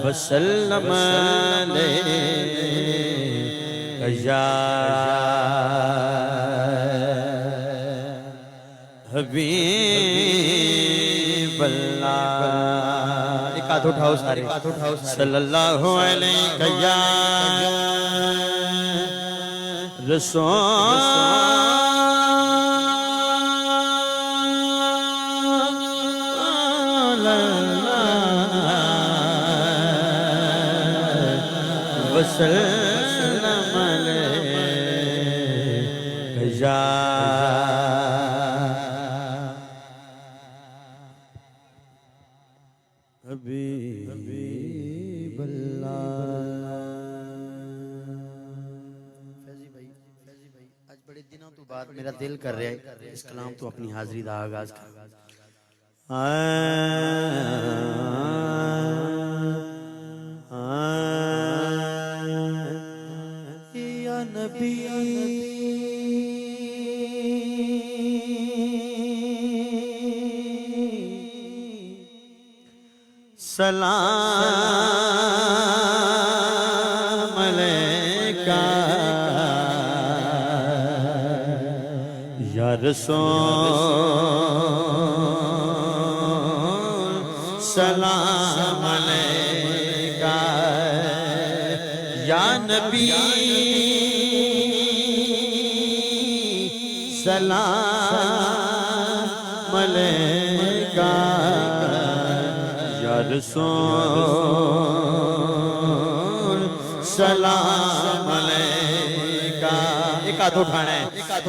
वसल्लम या हबीब अल्लाह। एक हाथ उठाओ सारे, सल्लल्लाहु अलैहि या रसूल वसल्लम या हबीब अल्लाह। फैजी भाई आज बड़े दिनों तो बाद मेरा दिल कर रहा है इस कलाम तो अपनी हाजिरी का आगाज कर। या नबी सलाम अलैका या रसूल सलाम अलैका या नबी सलाम अलैका या रसूल सलाम अलैका। एक हाथ उठाना है,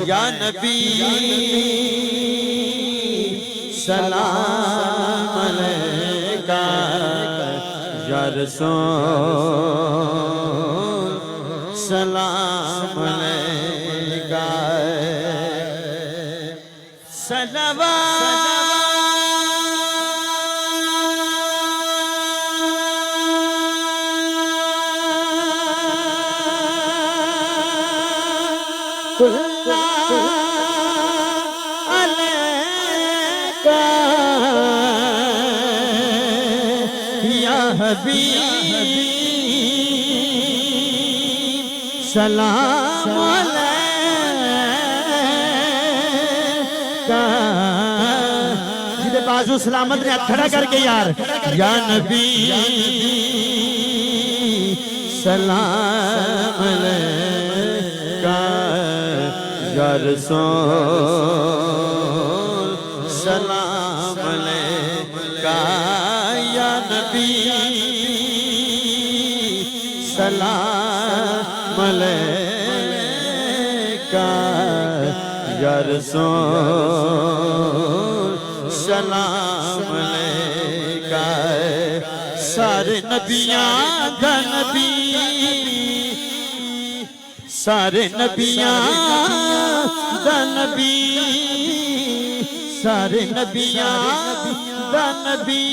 या नबी सलाम अलैका या रसूल सलाम अलैका। सलवात अलैका या हबीब सलाम अलैका। जिदे बाजू सलामत ने हाथ खड़ा करके यार, या नबी सलाम अलैका या रसूल सलाम अलैका या नबी सलाम अलैका या रसूल सलाम अलैका। सारे नबियां दा नबी, सारे नबियां दा नबी, सारे नबियां दा नबी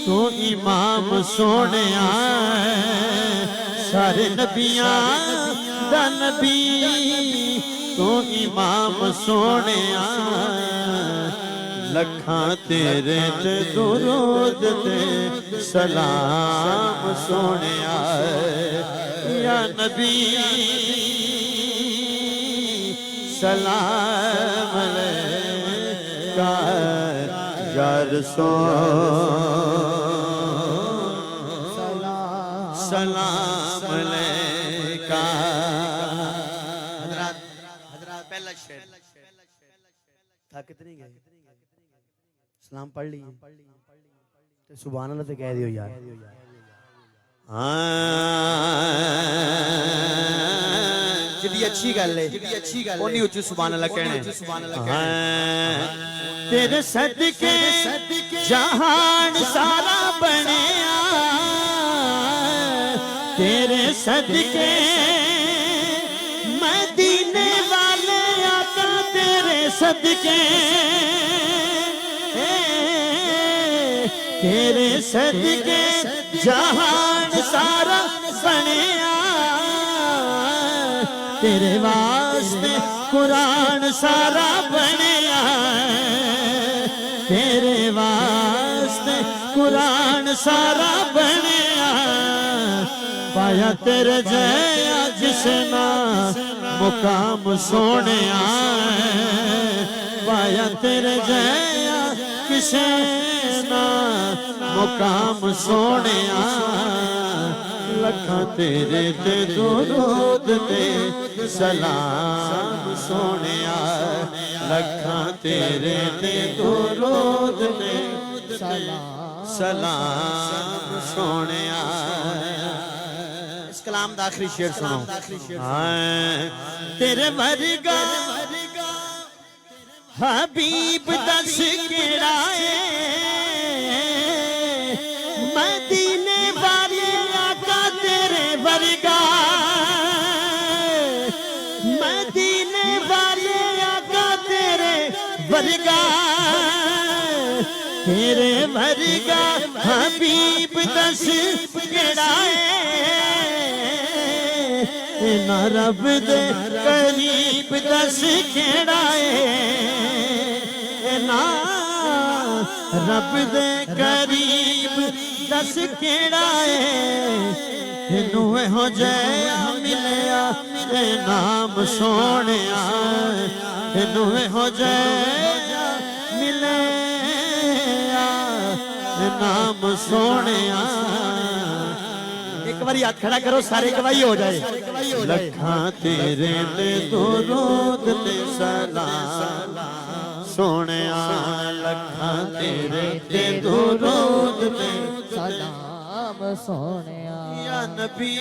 तो इमाम सोने सारे नबियां दा नबी तो इमाम सोने लखां तेरे ते दुरूद ते सलाम सोने या नबी सलाम अलैका या रसूल सलाम अलैका। हजरात पहला शेर था कितनी गए सलाम पढ़ ली तो सुभान अल्लाह तो कह दियो यार। जिदी अच्छी गल है ओनी उच्ची सुभान अल्लाह कहना है। तेरे सदके जहान सारा बनया, तेरे सदके मदीने वाले आका, तेरे सदके तेरे सदके जहान सारा बनया, तेरे वास्ते कुरान सारा बनया, तेरे वास्ते कुरान सारा बनया पाया तेरे जया जिसना मुकाम सोने पाया तेरे जया किसे ना मुकाम सोने लखा तेरे ते दुरूद ते सलाम सोने लखा तेरे ते दुरूद ते सलाम सोने इस कलाम दा आखिरी शेर सुनो। तेरे वर्गा हबीब दस केड़ा है मदीने वाले आका तेरे वर्गा मदीने वाले आका तेरे वर्गा तेरे वर्गा हबीब दस केड़ा है ना रब दे करीब दस केड़ा है ना रब दे करीब दस केड़ा है नूए हो जया मिलया ते नाम सोने नूए हो जया मिलया ते नाम सोने एक बार हाथ खड़ा करो सारे गवाही हो जाए। लखा तेरे ते दुरूद ते सलाम सोने लखा तेरे ते दुरूद ते सलाम सोने या नबी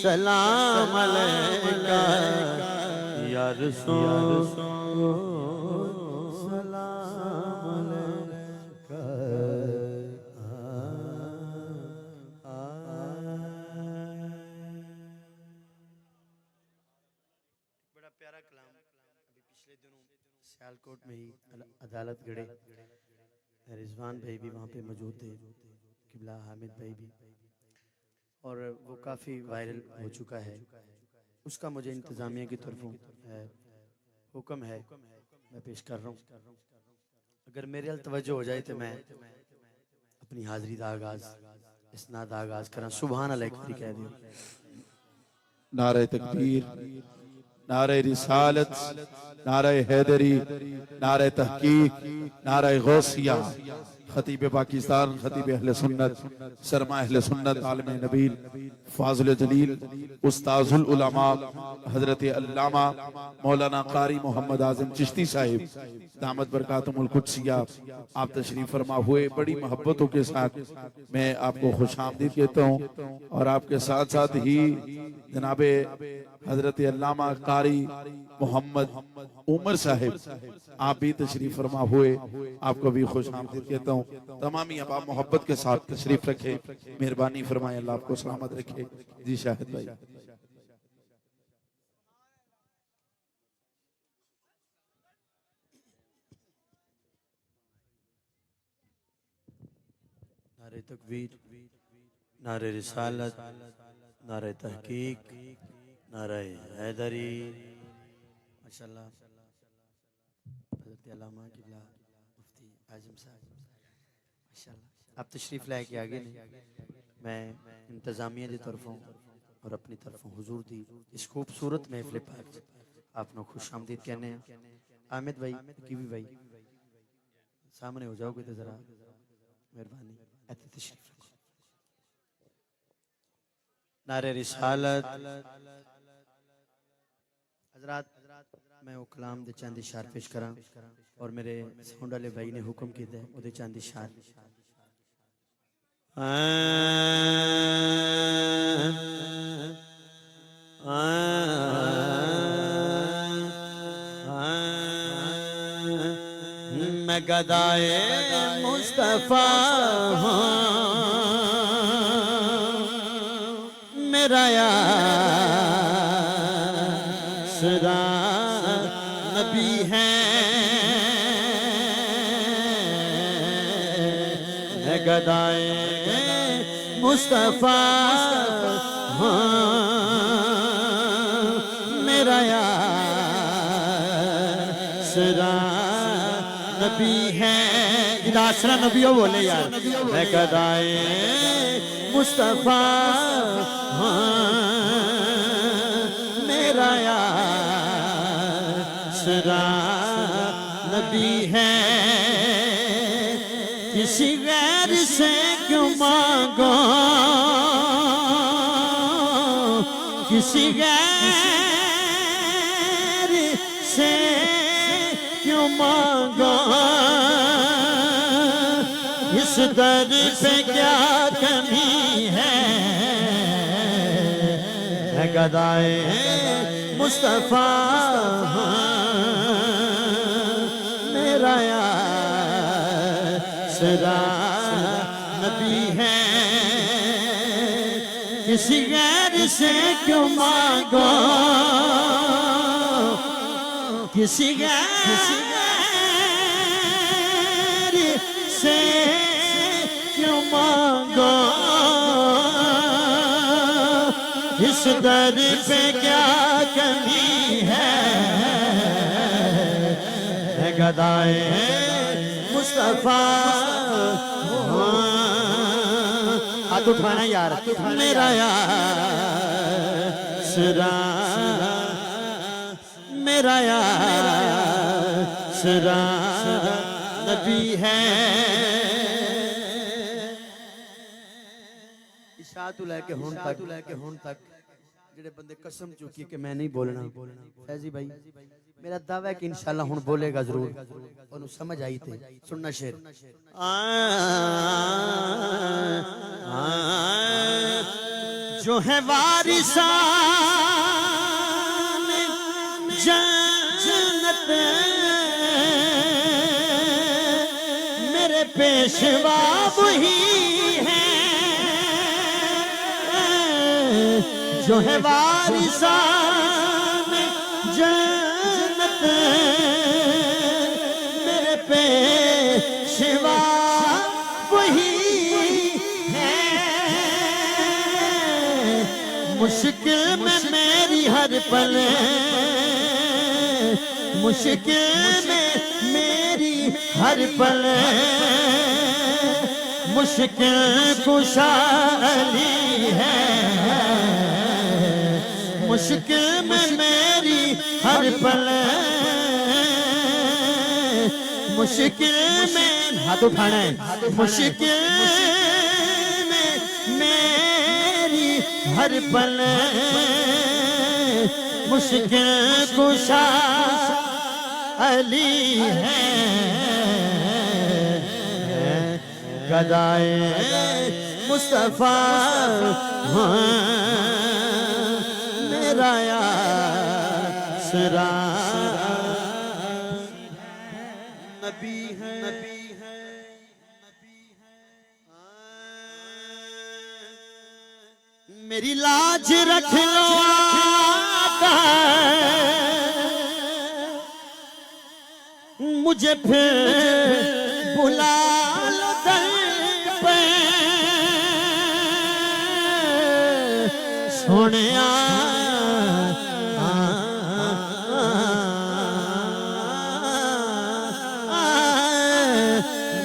सलाम अलैका या रसूल सलाम अलैका बड़ा प्यारा कलाम अभी पिछले दिनों सियालकोट में ही अदालत गढ़े रिजवान भाई भी वहाँ पे मौजूद थे, किबला हामिद भाई भी, और वो काफ़ी वायरल हो चुका है। उसका मुझे इंतज़ामिया की तरफों हुक्म है, मैं पेश कर रहा हूँ। अगर मेरे अल तवज्जो हो जाए तो मैं अपनी हाज़री का आगाज़ इसनाद आगाज़ करा। सुभान अल्लाह एक बारी कह दियो। नारे तकबीर, नारे रिसालत, नारे हैदरी, नारे तहकीक, नारे गौसिया, खतीब पाकिस्तान, खतीब अहले सुन्नत, सरमा अहले सुन्नत, आलिम नबील, फाज़िल जलील, उस्ताजुल उलमा, हजरत अल्लामा मौलाना कारी मोहम्मद आज़म चिश्ती साहिब दामत बरकातुहुल कुद्सिया आप तशरीफ फरमा हुए। बड़ी मोहब्बतों के साथ मैं आपको खुशामदीद कहता हूँ और आपके साथ साथ ही जनाबे हजरत अल्लामा कारी मोहम्मद उमर साहिब आप भी तशरीफ फरमा हुए, आपको भी खुशामदीद कहता हूँ। तमामी अब आप मोहब्बत के साथ तशरीफ रखे, मेहरबानी फरमाए, अल्लाह आपको सलामत रखे। जी शाहिद भाई। नारे तकबीर, नारे रिसालत, नारे तहकीक, नारे हैदरी, माशाल्लाह हज़रत अल्लामा किबला मुफ्ती आज़म साहब माशाल्लाह। आप तशरीफ़ लाए कि आगे नहीं, मैं इंतज़ामिया की तरफों और अपनी तरफों हुजूर दी इस खूबसूरत महफ़िल पाक आपने खुश आमदीद कहने हैं। आमिद भाई कीवी भाई सामने हो जाओगे तो ज़रा मेहरबानी ऐसे तशरीफ़ रखो। नारे रिसालत हजरात, मैं वो कलाम दे चंद इशार पेश करा और मेरे साउंड वाले भाई ने हुक्म किया है ओदे चंद इशार। मैं गदाए मुस्तफा मेरा यासरा नबी है। मैं गदाए मुस्तफा मेरा यासरा नबी है। इदासरा नबियो बोले यार मैं गदाए मुस्तफा मेरा यासरा नबी है किसी गैर से क्यों मांगो किसी गैर से क्यों मांगो इस दर पे क्या कमी है गदाए मुस्तफा मेरा यासरा नबी है किसी गैर से क्यों मांगो किसी गैर से क्यों मांगो इस दर पे क्या कमी है गदाए मुस्तफा हाथ उठाना यार मेरा यासरा मेरा यासरा नबी है इशात लेके हुन तक जेड़े बंदे कसम चुकी कि मैं नहीं बोलना फैजी भाई मेरा दावा है कि इंशाल्लाह हुन बोलेगा जरूर ओनू समझ आई थी सुनना शेर जो है वारिसान जन्नत मेरे पेशवा वही है जो है वारिसान जन्नत मेरे पेशवा वही है मुश्किल में मेरी हर पल मुश्किल में मेरी हर पल मुश्किल कुशा अली है मुश्किल में मेरी हर पल मुश्किल में हाथ उठाना है मुश्किल में मेरी हर पल मुश्किल कुशा अली है गदाए मुस्तफा मेरा यासरा नबी है मेरी लाज रख लो आका मुझे फिर बुला लो दर पे सोने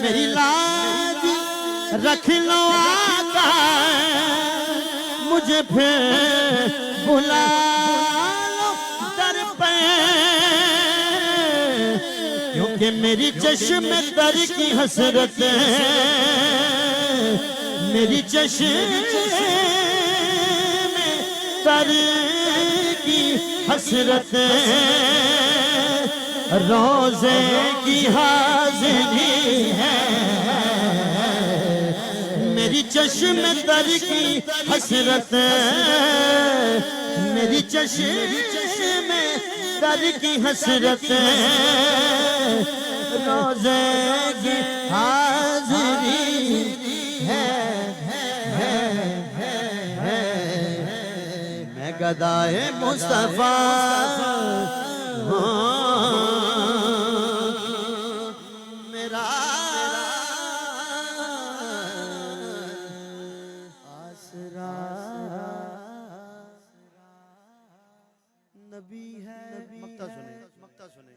मेरी लाज रख लो आका मुझे फिर बुला लो दर पे क्योंकि मेरी चश्म तर की हसरत मेरी चश्म तर की हसरत रोजे की हाजिरी है मेरी चश्म तर की हसरत मेरी चश्म तर की हसरत रोजे की हाजिरी है मैं गदाए मुस्तफा मेरा आसरा नबी है मक्ता सुने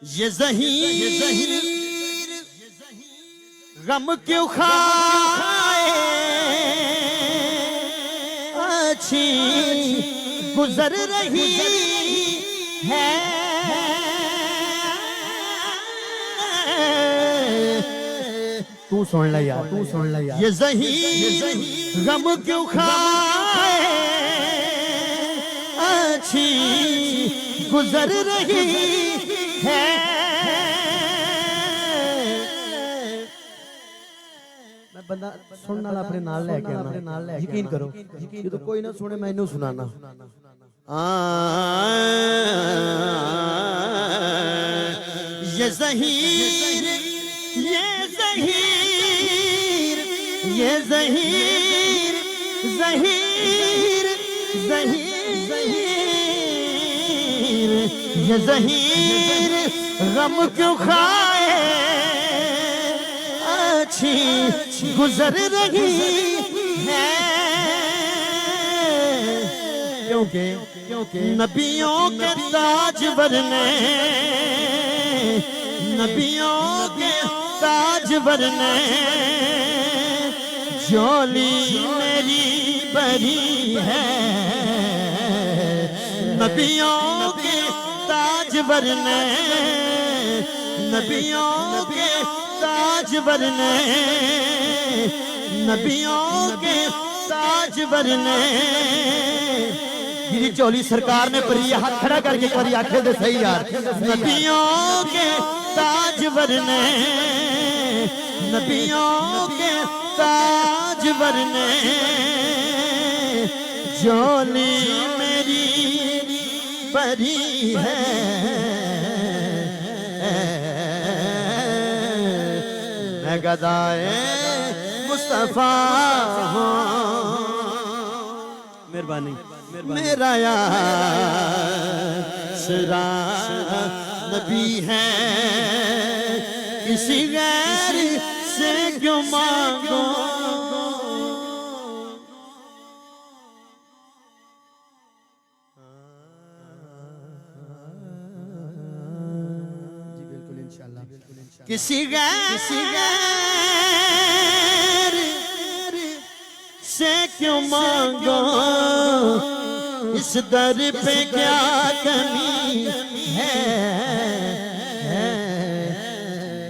ये ज़हीर गम क्यों खाए, अच्छी गुजर रही है। तू सुन ले यार, तू सुन ले यार। ये ज़हीर गम क्यों खाए, अच्छी गुजर रही है। मैं बंदा सुनने वाला अपने नाल लेके आना, यकीन करो, ये तो कोई ना सुने, मैं इन्हों सुनाना। ये ज़हीर, ये ज़हीर, ये ज़हीर, ज़हीर, ज़हीर, ये ज़हीर गम क्यों खाए, अच्छी गुजर रही है। क्योंकि नबियों के ताजवर ने, नबियों के ताजवर ने झोली मेरी भरी है। नबियों के ताजवर ने, नबियों के ताजवर ने, नबियों के ताजवर ने। गिरी चोली सरकार ने पर ये हाथ खड़ा करके एक बार आखे दे सही यार। नबियों के ताजवर ने, नबियों के ताजवर ने झोली मेरी भरी है। मैं गदाए मुस्तफा हूँ, मेहरबानी मेरा यासरा नबी है, किसी गैर से क्यों मांगो। जी बिल्कुल इंशाल्लाह, बिल्कुल इंशाल्लाह। किसी गैर से क्यों मांगो, इस दर पे क्या कमी है।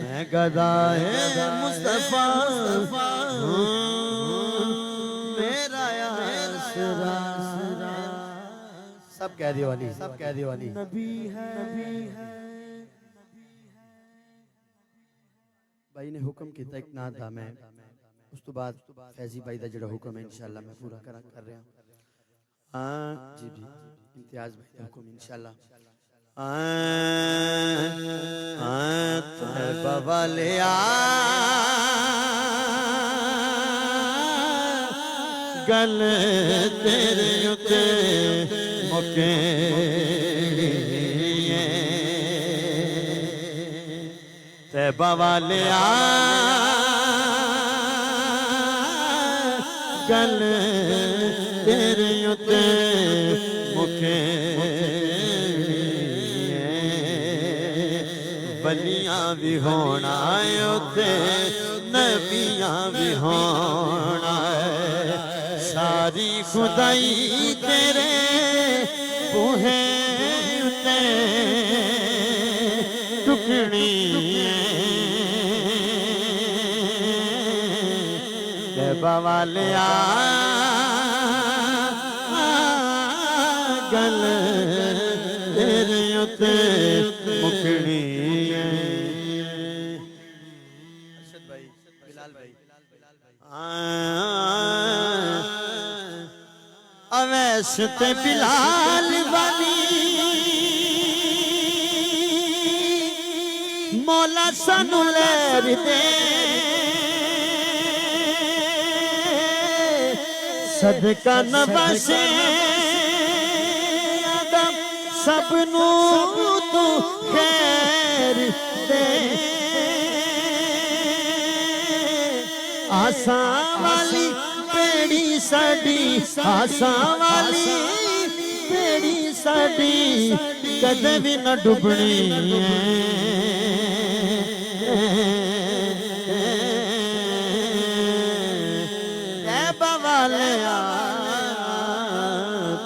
मैं गदाए मुस्तफा हूँ, मेरा यासरा। सब कह दियो वाली, सब कह दियो वाली। नबी है, भाई ने हुक्म किया एक ना था, मैं उस तो बाद फैजी भाई का जो हुक्म है इंशाल्लाह मैं पूरा कर रहा हूँ। हाँ जी जी, इम्तियाज भाई का हुक्म इंशाल्लाह। बाबा ले गल तेरे उते मुके ते बाबा ले गल तेरे उते मुके बलियां भी होना उते नबियां भी होना, सारी खुदाई तेरे बूहे उते टुकड़ी बवालिया गल तेरे उते मुकड़ी। अवैस ते बिलाल वाली मौला सानू लैर दे, सदका न बसे आदम सबनू तू खैर दे। आसा वाली पेड़ी साडी, आसा वाली पेड़ी साडी कदे भी न डुबनी है।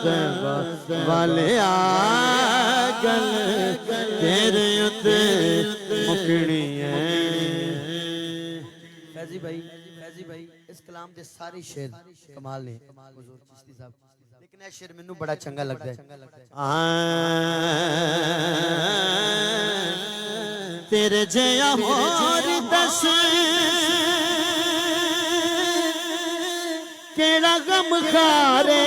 तैबा वाले गल तेरे उत्ते मुकनी है। फैजी भाई इस कलाम दे सारे शेर कमाल ने हुजूर चिश्ती साहब, लेकिन ये शेर मैनू बड़ा चंगा लगता है। तेरे जया होर दस केड़ा गम खारे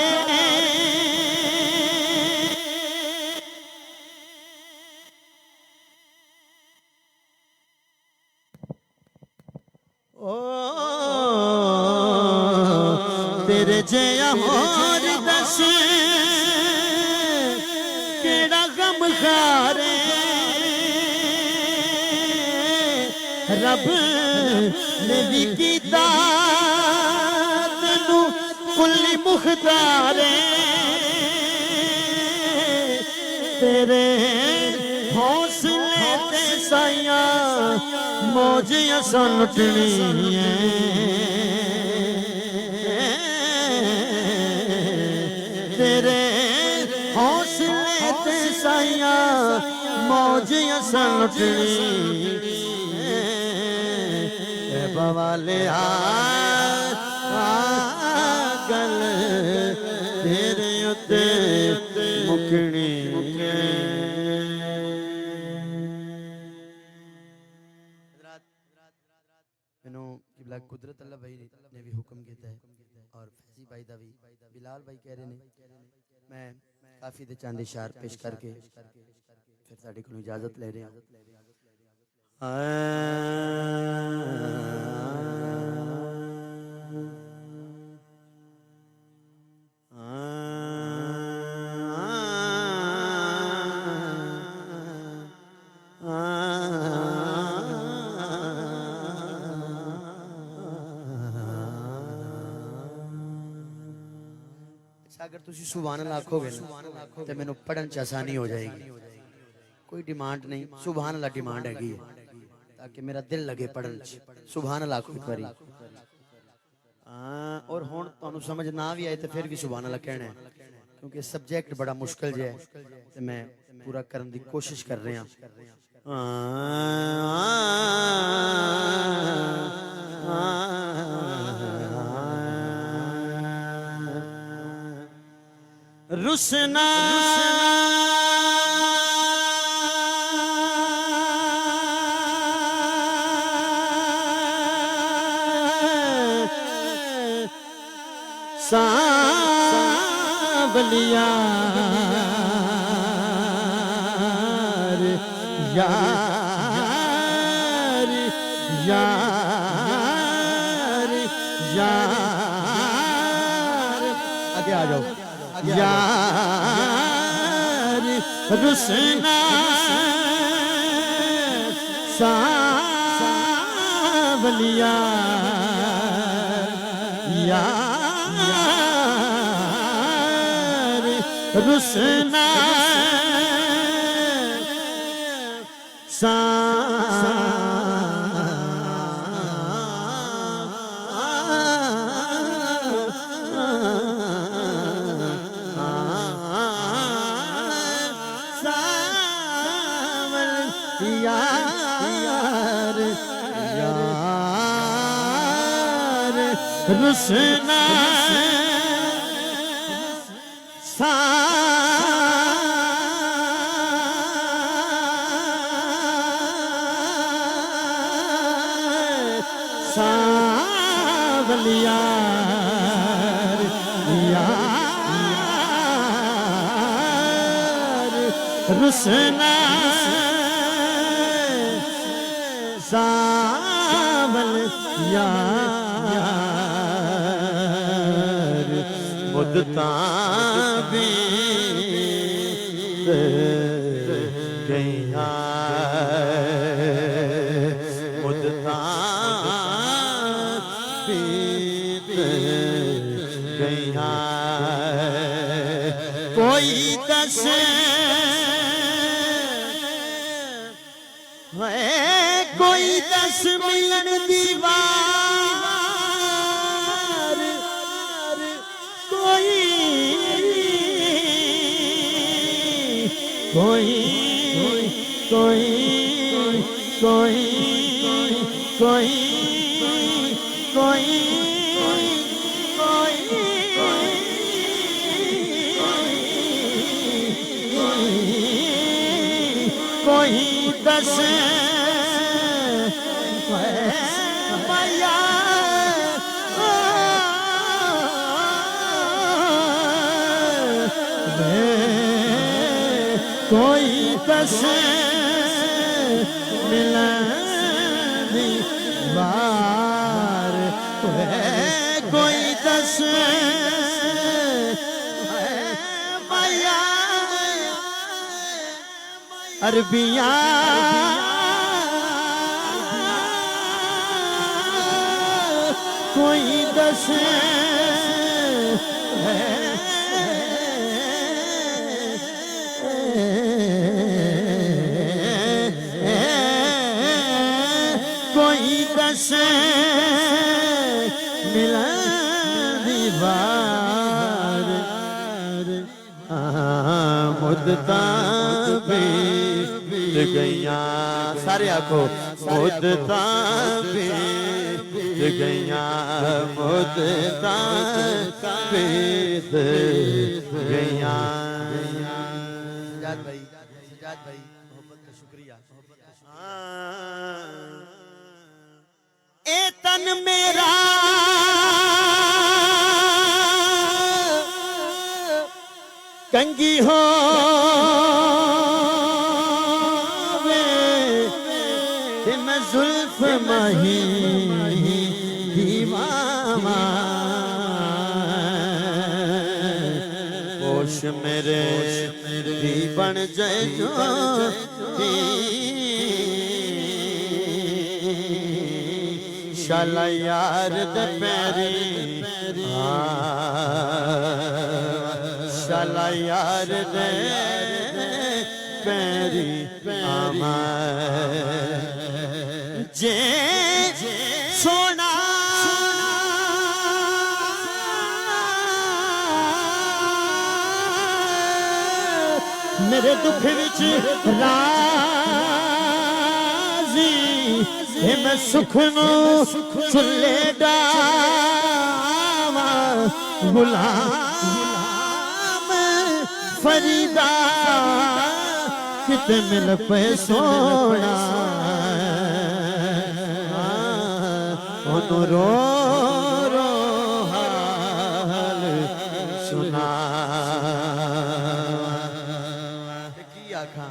ओ तेरे जया होर दस केड़ा गम खारे रब ने भी कीता तैनू कुल्ली मुख्तारे तेरे हौसले ते साइया मौज असां लुटनी है। तेरे हौसले ते साइया मौज असां लुटनी वाले गल तेरे उत्ते मुकनी मैनू किबला कुदरत अल्लाह भाई ने भी हुक्म किया है और फैजी भाई दा भी बिलाल भाई कह रहे ने मैं काफी दे चंद इशार पेश करके फिर साडी कोल इजाजत ले रहे हैं। अगर तुसी सुभान अल्लाह आखोगे ना तो मैनू पढ़न च आसानी हो जाएगी। कोई डिमांड नहीं, सुभान अल्लाह डिमांड हैगी ताकि मेरा दिल लगे पढ़न च। सुभान अल्लाह आखो एक बारी। और हुण तुहानू समझ ना भी आए तो फिर भी सुभान अल्लाह कहना है, क्योंकि सब्जेक्ट बड़ा मुश्किल जे है ते मैं पूरा करने की कोशिश कर रहा हूं। रुसना सावलिया यार यार यार आगे आ जाओ। यार रुसना सावलिया यार रुसना यार यार रुसना सावलिया यार रुसना सावल यार मुद्दता बीत गईया मुद्दता बीत गईया कोई दस कोई 10 मिलन दीवार कोई कोई कोई कोई कोई कोई कोई दस मैया कोई दस मिलनी बार कोई दस मैया अरबिया कोई दस कोई दस मिला दीवार मुद्दता बीत गईया सारे आखो मुद्दता बीत गईया मुद्दता बीत गईया सजाद भाई मोहब्बत का शुक्रिया ए तन मेरा कंगी हो वे मैं जुल्फ मही दीवामा होश मेरे दी बन जाए जो शाला यार दे पैरी शाला यार दे पैरी आमा जे सोना मेरे दुख विच राजी मैं सुख नो चुल्ले डावा गुलाम फरीदा किते मिल पे सोना रो रो हाल सुना की आखा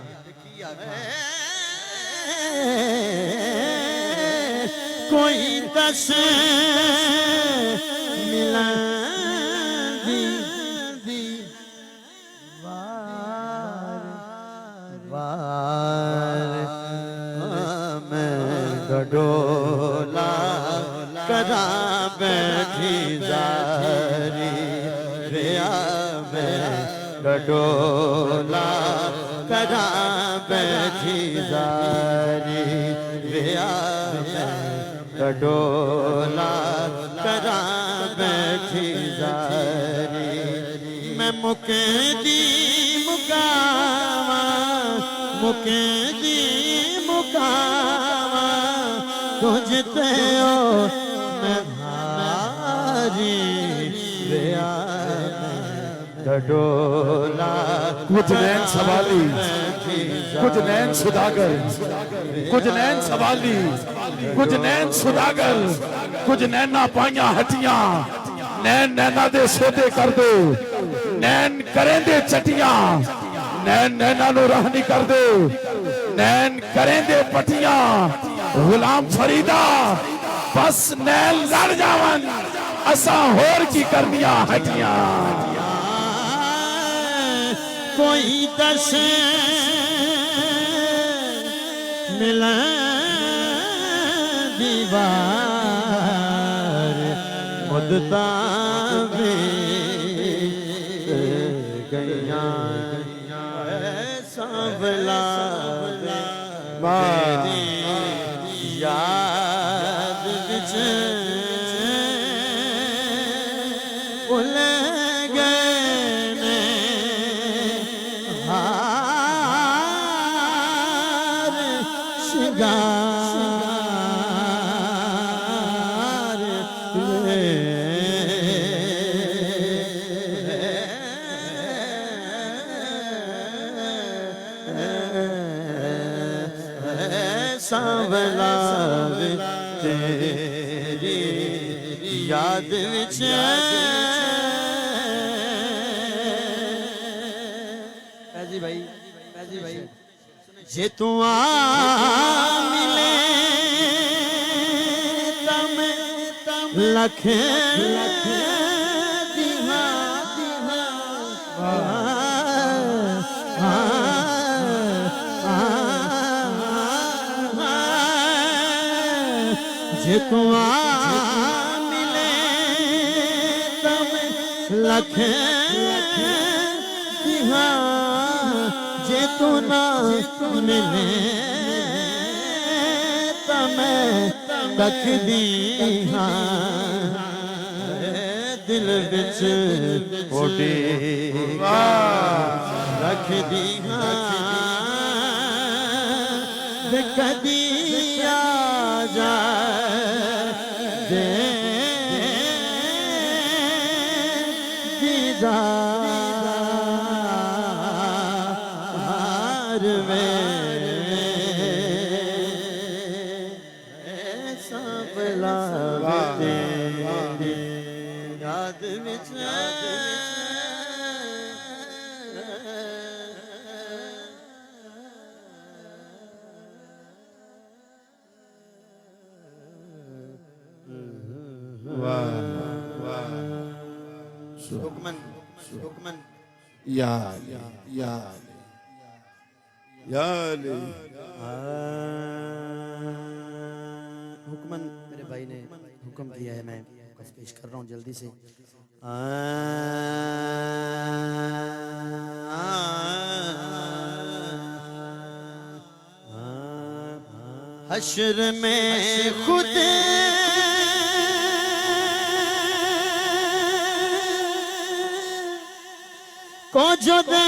कोई दस मिला दी वार मैं गडोला करा बैठी जारी रिया मैं गडोला करा बैठी जारी रिया डोला करा बैठी जारी मैं मुकेदी मुकावा मुकेदी मुकावा तुझते हो मैं हारी डोला कुछ नैन सवाली कुछ नैन सुदागर कुछ नैन सवाली कुछ नैन सुदागर कुछ नैना पाइया हटियां नैन नैना दे सोते कर दो नैन करें दे चटियां नैन नैना नु रहनी कर दो नैन करें दे पटियां गुलाम फरीदा बस नैन लड़ जावन असा होर की करनिया हटियां कोई दस मिला दीवार मुद्दता गईया सांवला मेरी याद विच भुल गए ने सांवला वे तेरी याद विच फैजी भाई जे तू आ मिले तम लख दिहा जे तू आ मिले तम लख दिहा जे तू ना मिले तमें तक दी हाँ दिल बिच ओडे रख दी हाँ कदी आ जाए दे दीदार में सांवला वे तेरी याद विच हुक्मन हुक्मन या या या हुक्मन मेरे भाई ने हुक्म किया है, मैं बस पेश कर रहा हूँ जल्दी से। हश्र में खुद को जो दे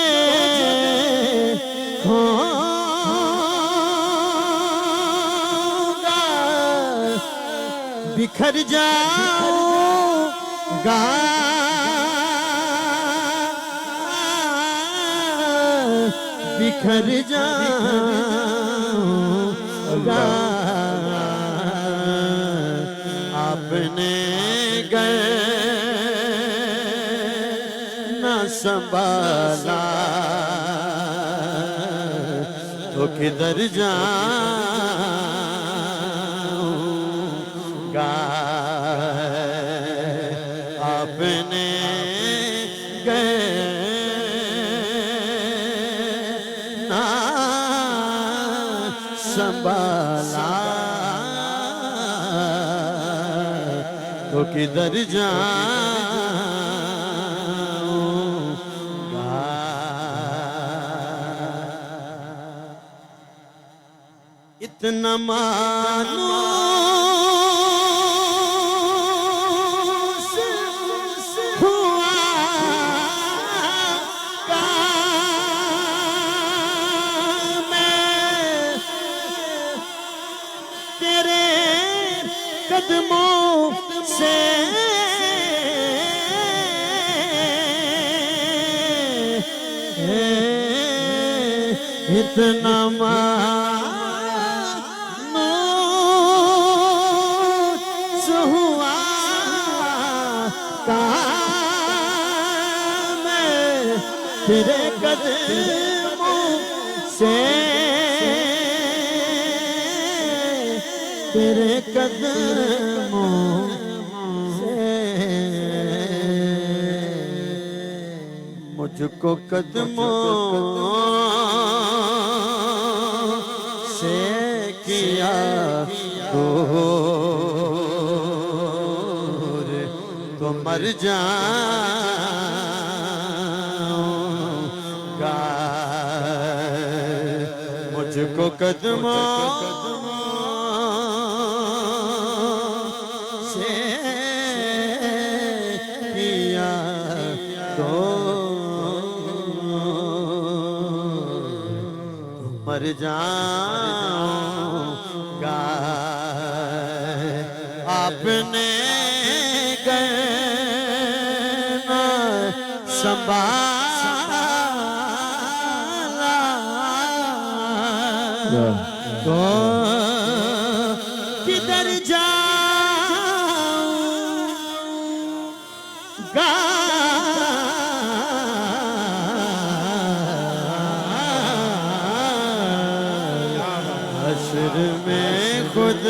होगा बिखर जाऊंगा बिखर जाऊंगा आपने गए न संभाला तो किधर जाऊंगा आपने गए ना संभाला तो किधर जाऊंगा इतना मानो हुआ काम तेरे कदमों से इतना मानूस हुआ काम तेरे कदमों से तेरे कदमों से मुझको कदमों से किया दूर तो मर जाऊंगा मुझको कदमों से किया मर जाऊंगा आपने कहना संभाला तो आखिर में खुद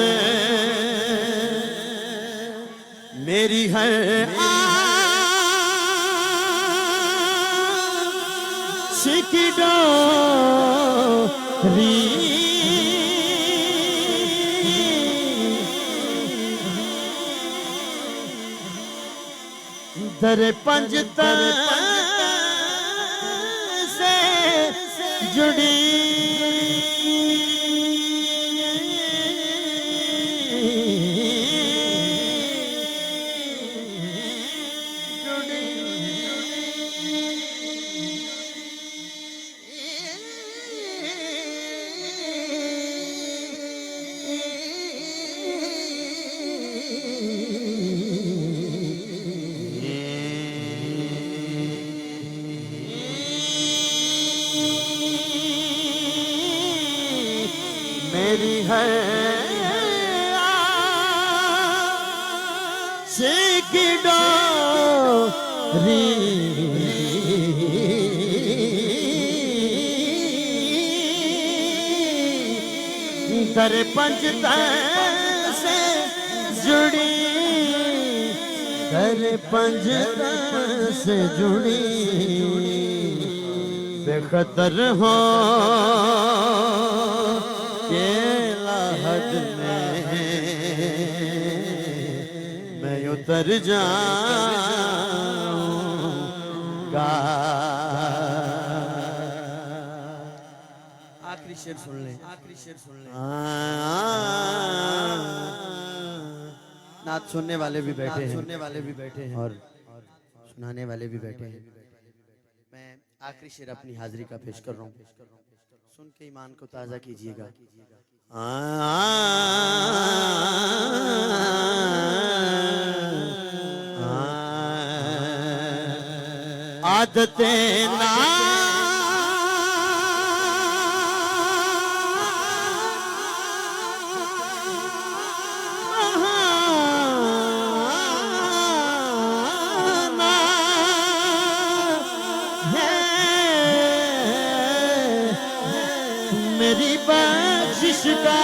मेरी हर आशिकी डोरी दर पंजतर से जुड़ी मेरी है आशिकी डोरी दर पंजतर से जुड़ी दर पंजतर से जुड़ी बेखतर हो के लाहद में मैं उतर जाऊंगा। आखिरी शेर सुन लें, आखिरी शेर सुन लें। नात सुनने वाले भी बैठे हैं, सुनने वाले भी बैठे हैं और सुनाने वाले भी बैठे हैं। मैं आखिरी शेर अपनी हाजिरी का पेश कर रहा हूँ, सुन के ईमान को ताज़ा कीजिएगा। आदतें ना मेरी बख्शिश का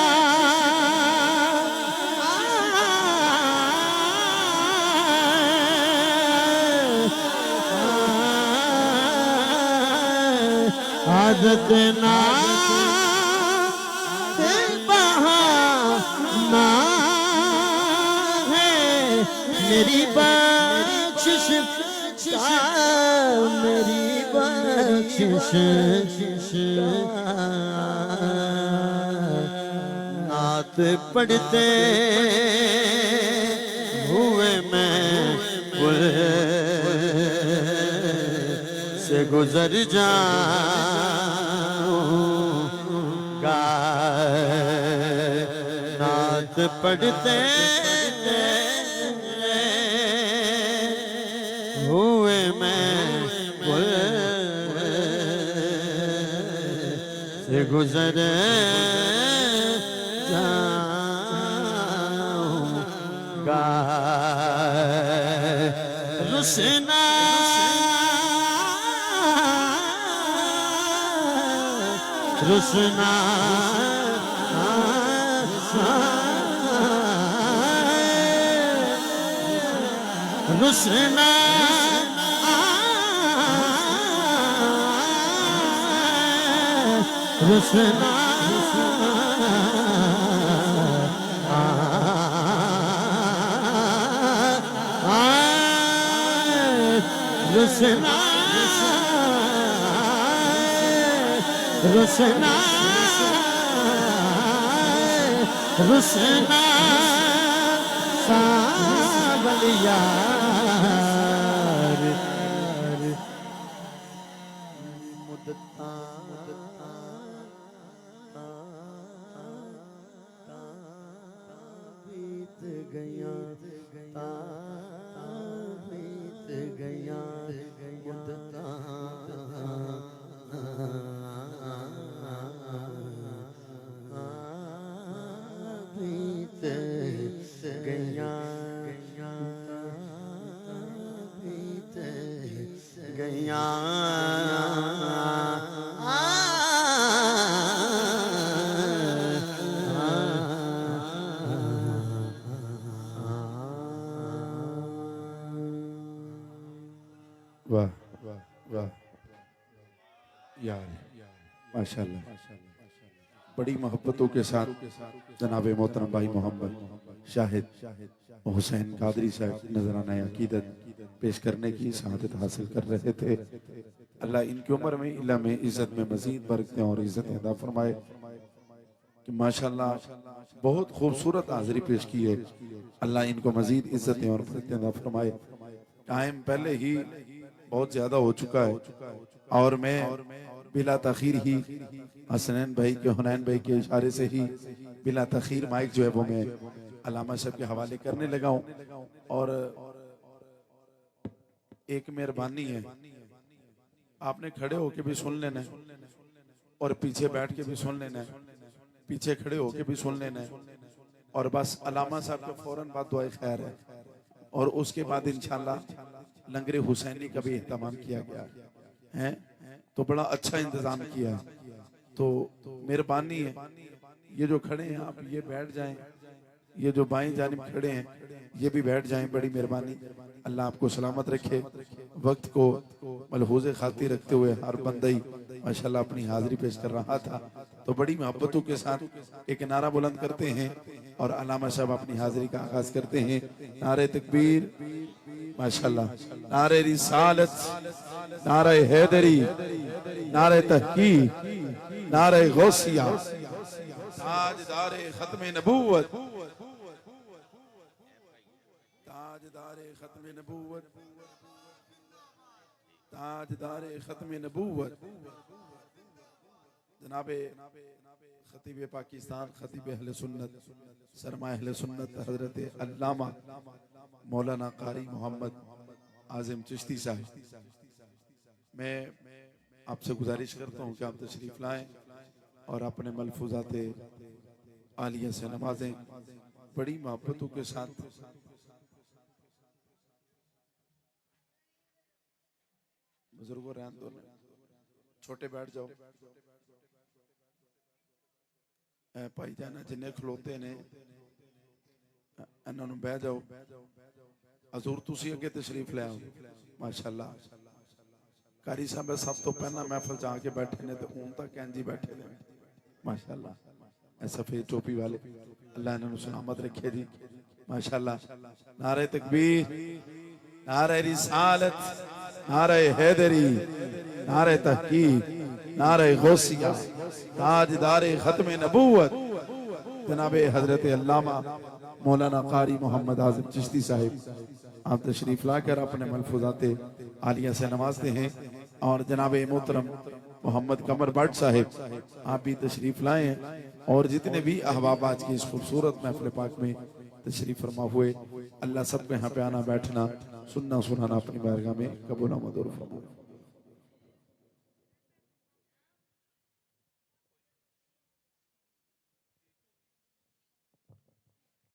आदत ना बहाना है मेरी बख्शिश का मेरी बख्शिश नात पढ़ते हुए मैं पुल से गुजर जाऊंगा। नात पढ़ते हुए मैं पुल से गुजर जाऊंगा। रुसना रुसना रुसना रुसना रुसना रुसना रुसना सावलियार मुद्दता बीत गया बीत गया मुद्दता बीत गया बीत गया यार माशाल्लाह, बड़ी मोहब्बतों के साथ जनाब मोहतरम भाई मोहम्मद शाहिद हुसैन कादरी साहब नजराना अकीदत पेश करने की शहादत हासिल कर रहे थे। अल्लाह इनकी उम्र में इल्म में इज्जत में मजीद बरकतें और इज्जत अदा फरमाए कि माशाल्लाह बहुत खूबसूरत हाजिरी पेश की है। अल्लाह इनको मजीद इज्जतें और बरकतें अदा फरमाए। टाइम पहले ही बहुत ज्यादा हो चुका है और मैं बिला तखीर ही हसनैन भाई के हुनैन भाई के इशारे से ही बिला तखीर माइक जो है वो मैं अल्लामा साहब के हवाले करने लगा हूँ। और एक मेहरबानी है, आपने खड़े होके भी सुन लेना है और पीछे बैठ के भी सुन लेना है, पीछे खड़े होके भी सुन लेना है और बस अल्लामा साहब के फौरन बाद दुआ खैर है और उसके बाद इंशाल्लाह लंगरे हुसैनी का भी एहतमाम किया गया है। तो बड़ा अच्छा इंतजाम किया है। तो मेहरबानी है, ये जो खड़े हैं आप ये बैठ जाएं, ये जो बाएं जानिब खड़े हैं ये भी बैठ जाएं, बड़ी मेहरबानी। अल्लाह आपको सलामत रखे। वक्त को मलहूज़ खातिर रखते हुए हर बंदई माशाल्लाह अपनी हाजिरी पेश कर रहा था। तो बड़ी मोहब्बतों के साथ एक नारा बुलंद करते हैं और अल्लामा साहब अपनी हाजिरी का आगाज करते हैं। नारे तकबीर माशाल्लाह, नारे रिसालत, नारे हैदरी, नारे तहकीक, नारे गौसिया, ताजदारे खत्म नबूवत, ताजदारे खत्म नबूवत, ताजदारे खत्म नबूवत जनाबे खतीब पाकिस्तान, खतीब अहले सुन्नत, सरमाए अहले सुन्नत हजरत अल्लामा मौलाना कारी मोहम्मद आज़िम चिश्ती साहब, मैं आपसे गुजारिश करता हूँ कि आप तशरीफ लाएं और अपने मलफूजात आलिया से नवाजें बड़ी मोहब्बतों के साथ। बुजुर्गों रहन दो, छोटे बैठ जाओ। भाई जाना जिन्हें खलोते ने इन्होंने बह जाओ। हजूर तुसी अगे तशरीफ ले आओ। माशाल्लाह कारी साहब सब तो पहला महफिल च आके बैठे ने, तो हूं तक इंजी बैठे ने माशाल्लाह। सफेद टोपी वाले, अल्लाह इन्होंने सलामत रखे जी माशाल्लाह। नारे तकबीर, नारे रिसालत, नारे हैदरी, नारे तहकीक, नारे गौसिया, ताजदारे खत्म नबूवत जनाबे हजरत अल्लामा मौलाना कारी मोहम्मद आज़िम चिश्ती साहिब, आप तशरीफ लाकर अपने मलफूजात आलिया से नवाजते हैं। और जनाबे मोहतरम मोहम्मद कमर भट्ट साहिब आप भी तशरीफ लाए और जितने भी अहबाब आज की इस खूबसूरत महफिल पाक में तशरीफ फरमा हुए, अल्लाह सबको यहाँ पे आना बैठना सुनना सुनाना अपनी बारगाह में कबूल मंजूर फरमाए।